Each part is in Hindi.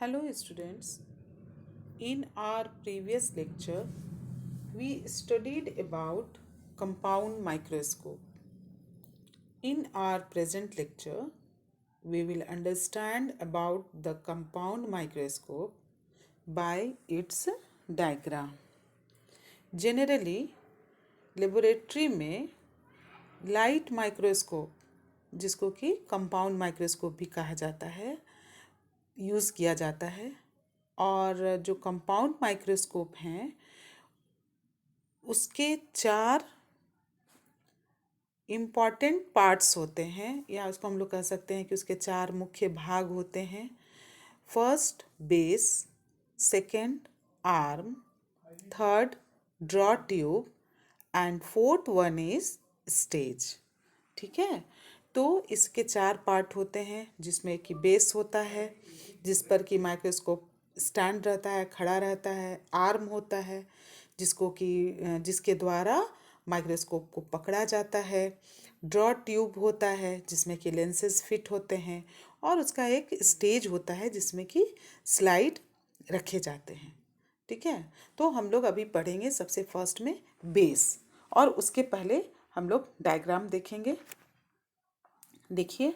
Hello students, in our previous lecture we studied about compound microscope. In our present lecture we will understand about the compound microscope by its diagram. Generally laboratory में लाइट माइक्रोस्कोप जिसको कि कंपाउंड माइक्रोस्कोप भी कहा जाता है यूज़ किया जाता है और जो कंपाउंड माइक्रोस्कोप हैं उसके 4 इम्पॉर्टेंट पार्ट्स होते हैं या उसको हम लोग कह सकते हैं कि उसके 4 मुख्य भाग होते हैं। First base, second arm, third draw tube and fourth one is stage. ठीक है, तो इसके 4 पार्ट होते हैं जिसमें कि बेस होता है जिस पर कि माइक्रोस्कोप स्टैंड रहता है, खड़ा रहता है। आर्म होता है जिसके द्वारा माइक्रोस्कोप को पकड़ा जाता है। ड्रॉ ट्यूब होता है जिसमें कि लेंसेज फिट होते हैं और उसका एक स्टेज होता है जिसमें कि स्लाइड रखे जाते हैं। ठीक है, तो हम लोग अभी पढ़ेंगे सबसे फर्स्ट में बेस और उसके पहले हम लोग डायग्राम देखेंगे। देखिए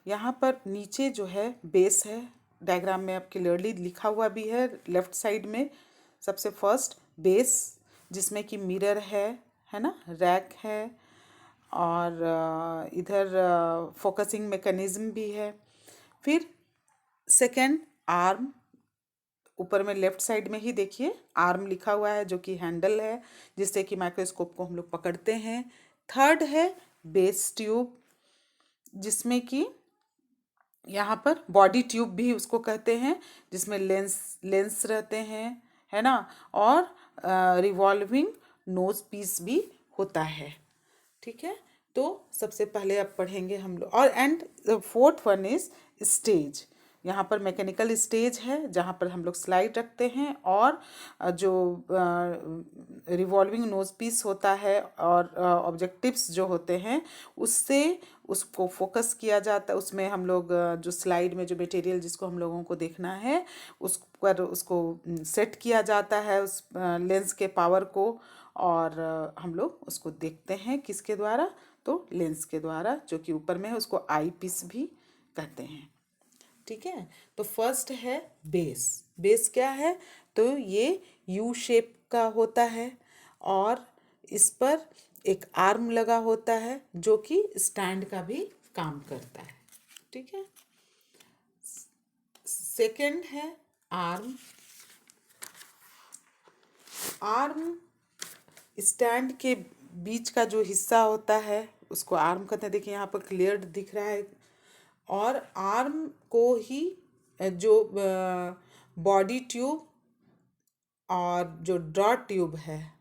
यहाँ पर नीचे जो है बेस है, डायग्राम में अब क्लियरली लिखा हुआ भी है लेफ्ट साइड में। सबसे फर्स्ट बेस जिसमें कि मिरर है ना, रैक है और इधर फोकसिंग मैकेनिज्म भी है। फिर सेकंड आर्म, ऊपर में लेफ्ट साइड में ही देखिए आर्म लिखा हुआ है जो कि हैंडल है जिससे कि माइक्रोस्कोप को हम लोग पकड़ते हैं। थर्ड है बेस ट्यूब जिसमें कि यहाँ पर बॉडी ट्यूब भी उसको कहते हैं जिसमें लेंस रहते हैं, है ना, और रिवॉल्विंग नोज पीस भी होता है। ठीक है, तो सबसे पहले अब पढ़ेंगे हम लोग और and fourth one is stage. यहाँ पर मैकेनिकल स्टेज है जहाँ पर हम लोग स्लाइड रखते हैं और जो रिवॉल्विंग नोज पीस होता है और ऑब्जेक्टिव्स जो होते हैं उससे उसको फोकस किया जाता है। उसमें हम लोग जो स्लाइड में जो मटेरियल जिसको हम लोगों को देखना है उस पर उसको सेट किया जाता है उस लेंस के पावर को और हम लोग उसको देखते हैं किसके द्वारा, तो लेंस के द्वारा जो कि ऊपर में है उसको आई पीस भी कहते हैं। ठीक है, तो फर्स्ट है बेस। बेस क्या है, तो ये यू शेप का होता है और इस पर एक आर्म लगा होता है जो कि स्टैंड का भी काम करता है। ठीक है, सेकंड है आर्म। आर्म स्टैंड के बीच का जो हिस्सा होता है उसको आर्म कहते हैं। देखिए यहाँ पर क्लियर दिख रहा है। और आर्म को ही जो बॉडी ट्यूब और जो ड्रॉ ट्यूब है,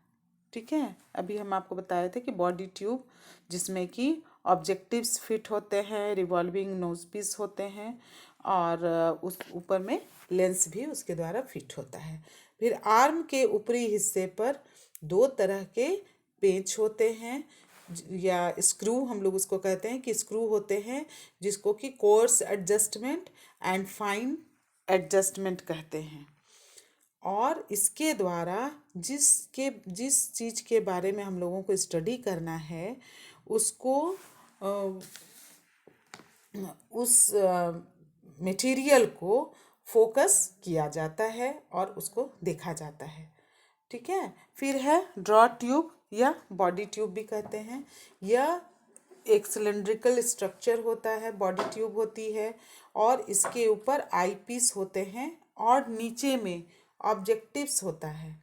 ठीक है, अभी हम आपको बताए थे कि बॉडी ट्यूब जिसमें कि ऑब्जेक्टिव्स फिट होते हैं, रिवॉल्विंग नोज पीस होते हैं और उस ऊपर में लेंस भी उसके द्वारा फिट होता है। फिर आर्म के ऊपरी हिस्से पर 2 तरह के पेंच होते हैं या स्क्रू हम लोग उसको कहते हैं कि स्क्रू होते हैं जिसको कि course adjustment and fine adjustment कहते हैं। और इसके द्वारा जिस चीज़ के बारे में हम लोगों को स्टडी करना है उसको उस मटेरियल को फोकस किया जाता है और उसको देखा जाता है। ठीक है, फिर है ड्रॉ ट्यूब या बॉडी ट्यूब भी कहते हैं। यह एक सिलेंड्रिकल स्ट्रक्चर होता है, बॉडी ट्यूब होती है और इसके ऊपर आई पीस होते हैं और नीचे में ऑब्जेक्टिव्स होता है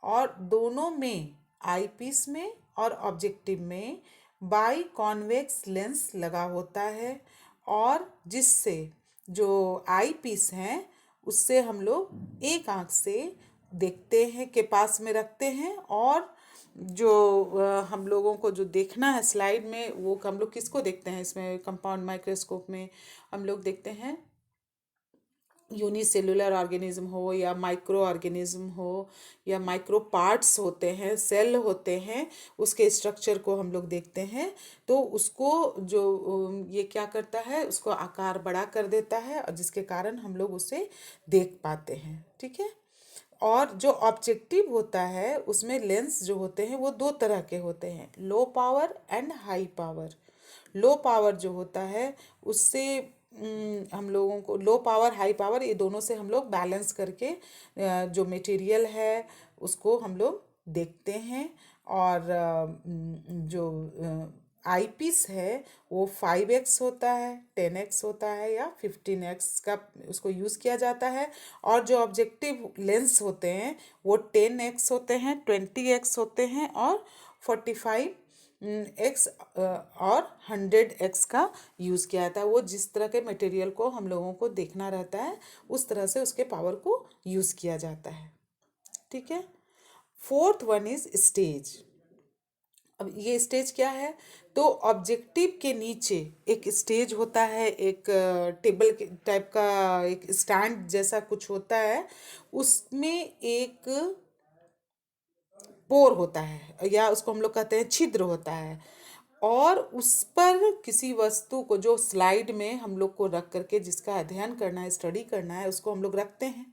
और दोनों में आई पीस में और ऑब्जेक्टिव में बाई कॉन्वेक्स लेंस लगा होता है और जिससे जो आई पीस हैं उससे हम लोग एक आँख से देखते हैं के पास में रखते हैं और जो हम लोगों को जो देखना है स्लाइड में वो हम लोग किसको देखते हैं इसमें कंपाउंड माइक्रोस्कोप में हम लोग देखते हैं यूनिसेलुलर ऑर्गेनिज्म हो या माइक्रो ऑर्गेनिज्म हो या माइक्रो पार्ट्स होते हैं, सेल होते हैं, उसके स्ट्रक्चर को हम लोग देखते हैं। तो उसको जो ये क्या करता है, उसको आकार बड़ा कर देता है और जिसके कारण हम लोग उसे देख पाते हैं। ठीक है। और जो ऑब्जेक्टिव होता है उसमें लेंस जो होते हैं वो दो तरह के होते हैं, low power and high power. Low power जो होता है उससे हम लोगों को लो पावर हाई पावर ये दोनों से हम लोग बैलेंस करके जो मटेरियल है उसको हम लोग देखते हैं। और जो आई पीस है वो 5x होता है, 10x होता है या 15x का उसको यूज़ किया जाता है। और जो ऑब्जेक्टिव लेंस होते हैं वो 10x होते हैं, 20x होते हैं और 45x और 100x का यूज़ किया जाता है। वो जिस तरह के मटेरियल को हम लोगों को देखना रहता है उस तरह से उसके पावर को यूज़ किया जाता है। ठीक है। Fourth one is stage. अब ये स्टेज क्या है, तो ऑब्जेक्टिव के नीचे एक स्टेज होता है, एक टेबल के टाइप का एक स्टैंड जैसा कुछ होता है, उसमें एक पोर होता है या उसको हम लोग कहते हैं छिद्र होता है। और उस पर किसी वस्तु को जो स्लाइड में हम लोग को रख करके जिसका अध्ययन करना है, स्टडी करना है, उसको हम लोग रखते हैं।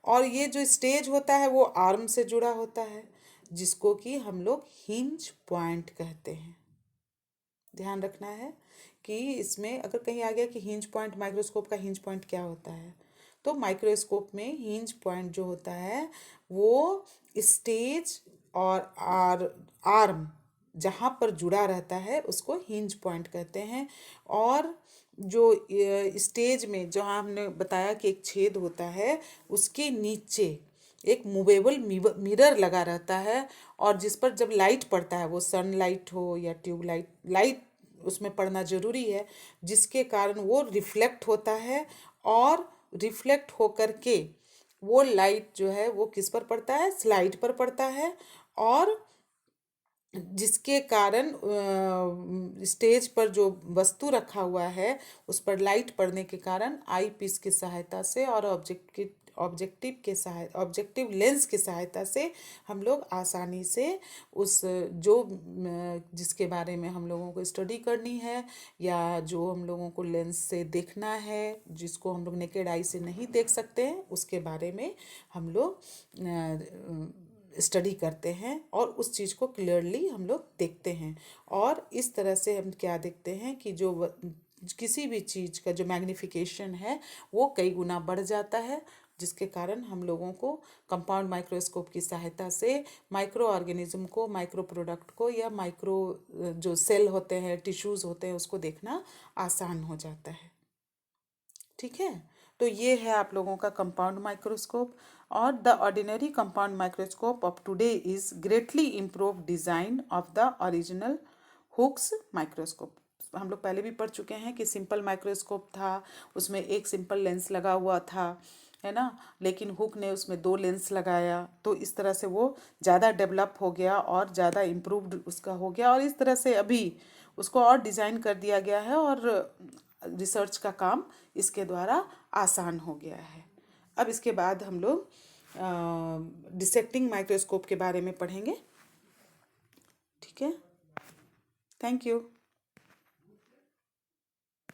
और ये जो स्टेज होता है वो आर्म से जुड़ा होता है जिसको कि हम लोग हिंज पॉइंट कहते हैं। ध्यान रखना है कि इसमें अगर कहीं आ गया कि हिंज पॉइंट, माइक्रोस्कोप का हिंज पॉइंट क्या होता है, तो माइक्रोस्कोप में हिंज पॉइंट जो होता है वो स्टेज और आर्म जहाँ पर जुड़ा रहता है उसको हिंज पॉइंट कहते हैं। और जो स्टेज में जहाँ हमने बताया कि एक छेद होता है उसके नीचे एक मूवेबल मिरर लगा रहता है। और जिस पर जब लाइट पड़ता है, वो सनलाइट हो या ट्यूबलाइट, लाइट उसमें पड़ना ज़रूरी है, जिसके कारण वो रिफ्लेक्ट होता है। और रिफ्लेक्ट होकर के वो लाइट जो है वो किस पर पड़ता है, स्लाइड पर पड़ता है। और जिसके कारण स्टेज पर जो वस्तु रखा हुआ है उस पर लाइट पड़ने के कारण आई पीस की सहायता से और ऑब्जेक्टिव लेंस की सहायता से हम लोग आसानी से उस जो जिसके बारे में हम लोगों को स्टडी करनी है या जो हम लोगों को लेंस से देखना है, जिसको हम लोग नेकेड आई से नहीं देख सकते हैं, उसके बारे में हम लोग स्टडी करते हैं और उस चीज़ को क्लियरली हम लोग देखते हैं। और इस तरह से हम क्या देखते हैं कि जो किसी भी चीज़ का जो मैग्नीफिकेशन है वो कई गुना बढ़ जाता है, जिसके कारण हम लोगों को कंपाउंड माइक्रोस्कोप की सहायता से माइक्रो ऑर्गेनिज्म को, माइक्रो प्रोडक्ट को या माइक्रो जो सेल होते हैं, टिश्यूज़ होते हैं, उसको देखना आसान हो जाता है। ठीक है। तो ये है आप लोगों का कंपाउंड माइक्रोस्कोप। और the ordinary compound microscope of today is greatly improve design of the original Hooke's microscope. हम लोग पहले भी पढ़ चुके हैं कि सिंपल माइक्रोस्कोप था, उसमें एक सिंपल लेंस लगा हुआ था, है ना, लेकिन हुक ने उसमें दो लेंस लगाया, तो इस तरह से वो ज़्यादा डेवलप हो गया और ज़्यादा इम्प्रूव्ड उसका हो गया। और इस तरह से अभी उसको और डिज़ाइन कर दिया गया है और रिसर्च का काम इसके द्वारा आसान हो गया है। अब इसके बाद हम लोग डिसेक्टिंग माइक्रोस्कोप के बारे में पढ़ेंगे। ठीक है। Thank you.